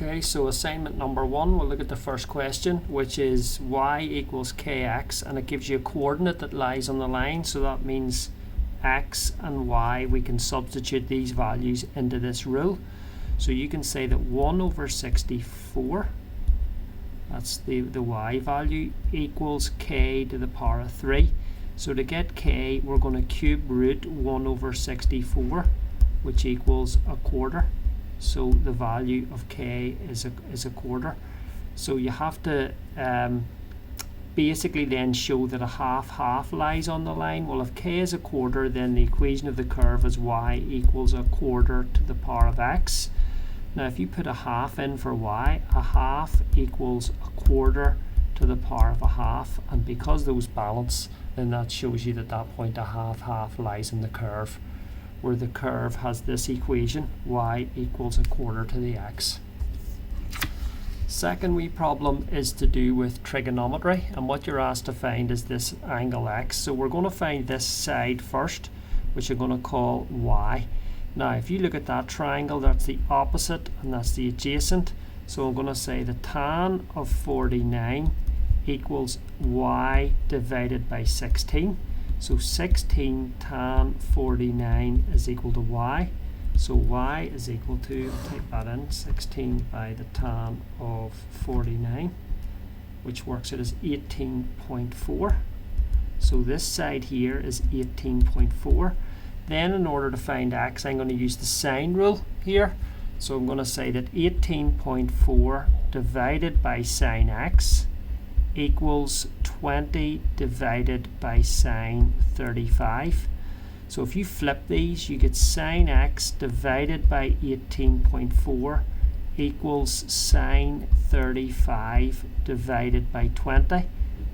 Okay, so assignment number 1, we'll look at the first question, which is y equals kx, and it gives you a coordinate that lies on the line, so that means x and y, we can substitute these values into this rule. So you can say that 1 over 64, that's the y value, equals k to the power of 3. So to get k, we're going to cube root 1 over 64, which equals a quarter. So the value of k is a quarter. So you have to basically then show that a half lies on the line. Well, if k is a quarter, then the equation of the curve is y equals a quarter to the power of x. Now if you put a half in for y, a half equals a quarter to the power of a half, and because those balance, then that shows you that that point a half lies in the curve, where the curve has this equation, y equals a quarter to the x. Second wee problem is to do with trigonometry, and what you're asked to find is this angle x. So we're going to find this side first, which I'm going to call y. Now if you look at that triangle, that's the opposite and that's the adjacent. So I'm going to say the tan of 49 equals y divided by 16. So 16 tan 49 is equal to y. So y is equal to, type that in, 16 by the tan of 49, which works out as 18.4. So this side here is 18.4. Then in order to find x, I'm going to use the sine rule here. So I'm going to say that 18.4 divided by sine x equals 20 divided by sine 35. So if you flip these, you get sine x divided by 18.4 equals sine 35 divided by 20,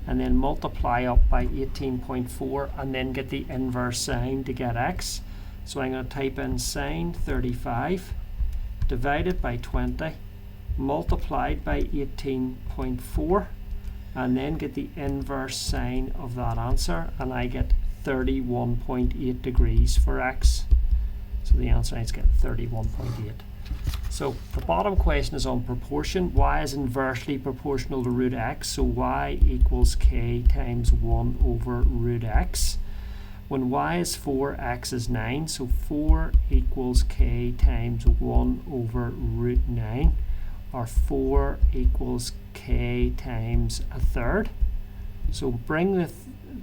and then multiply up by 18.4 and then get the inverse sine to get x. So I'm going to type in sine 35 divided by 20 multiplied by 18.4, and then get the inverse sine of that answer, and I get 31.8 degrees for x. So the answer is get 31.8. So the bottom question is on proportion. Y is inversely proportional to root x, so y equals k times 1 over root x. When y is 4, x is 9, so 4 equals k times 1 over root 9, or 4 equals k times a third. So bring the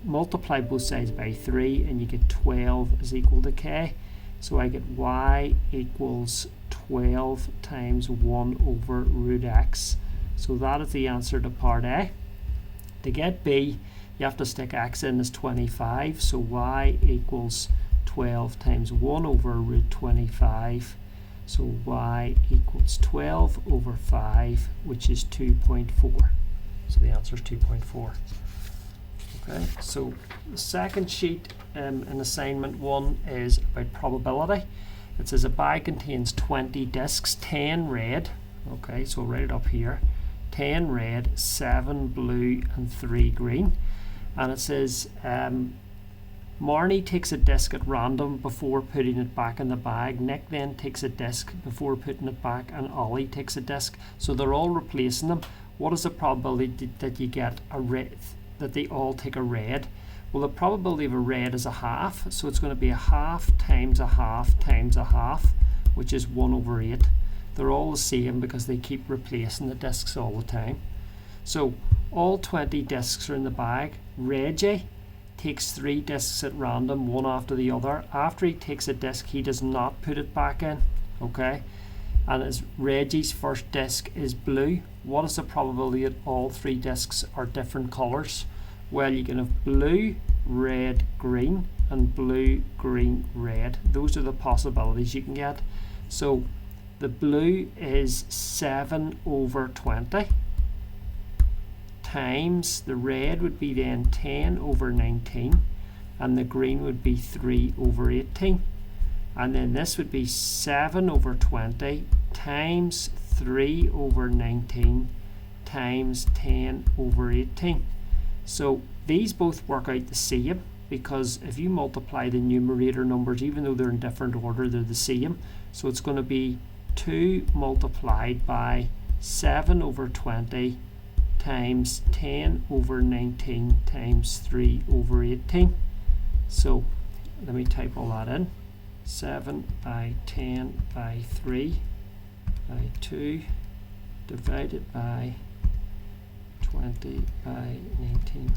multiply both sides by 3 and you get 12 is equal to k. So I get y equals 12 times 1 over root x. So that is the answer to part A. To get B, you have to stick x in as 25, so y equals 12 times 1 over root 25. So y equals 12 over 5, which is 2.4. So the answer is 2.4. Okay, so the second sheet in assignment 1 is about probability. It says a bag contains 20 discs, 10 red. Okay, so I'll write it up here. 10 red, 7 blue and 3 green. And it says Marnie takes a disc at random before putting it back in the bag. Nick then takes a disc before putting it back, and Ollie takes a disc. So they're all replacing them. What is the probability that you get a red, that they all take a red? Well, the probability of a red is a half, so it's going to be a half times a half times a half, which is 1 over 8. They're all the same because they keep replacing the discs all the time. So all 20 discs are in the bag. Reggie takes 3 discs at random, one after the other. After he takes a disc, he does not put it back in. Okay, and as Reggie's first disc is blue, what is the probability that all 3 discs are different colours? Well, you can have blue, red, green, and blue, green, red. Those are the possibilities you can get. So the blue is 7 over 20 times the red would be then 10 over 19, and the green would be 3 over 18. And then this would be 7 over 20 times 3 over 19 times 10 over 18. So these both work out the same, because if you multiply the numerator numbers, even though they're in different order, they're the same. So it's going to be 2 multiplied by 7 over 20 times 10 over 19 times 3 over 18. So let me type all that in. 7 by 10 by 3 by 2 divided by 20 by 19.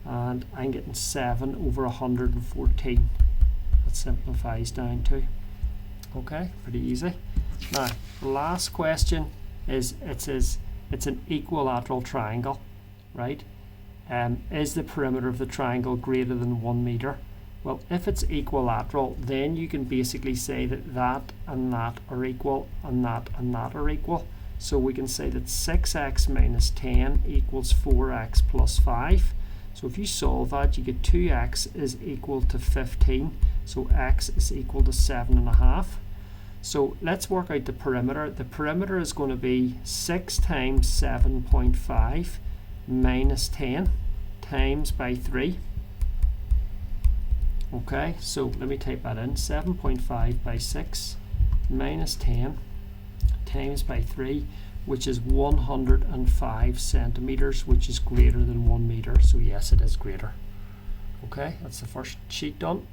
And I'm getting 7 over 114. That simplifies down to. Okay, pretty easy. Now, the last question is, it says it's an equilateral triangle, right? Is the perimeter of the triangle greater than 1 meter? Well, if it's equilateral, then you can basically say that that and that are equal, and that are equal. So we can say that 6x minus 10 equals 4x plus 5. So if you solve that, you get 2x is equal to 15. So x is equal to 7.5. So let's work out the perimeter. The perimeter is going to be 6 times 7.5 minus 10 times by 3. Okay, so let me type that in. 7.5 by 6 minus 10 times by 3, which is 105 centimeters, which is greater than 1 meter. So yes, it is greater. Okay, that's the first sheet done.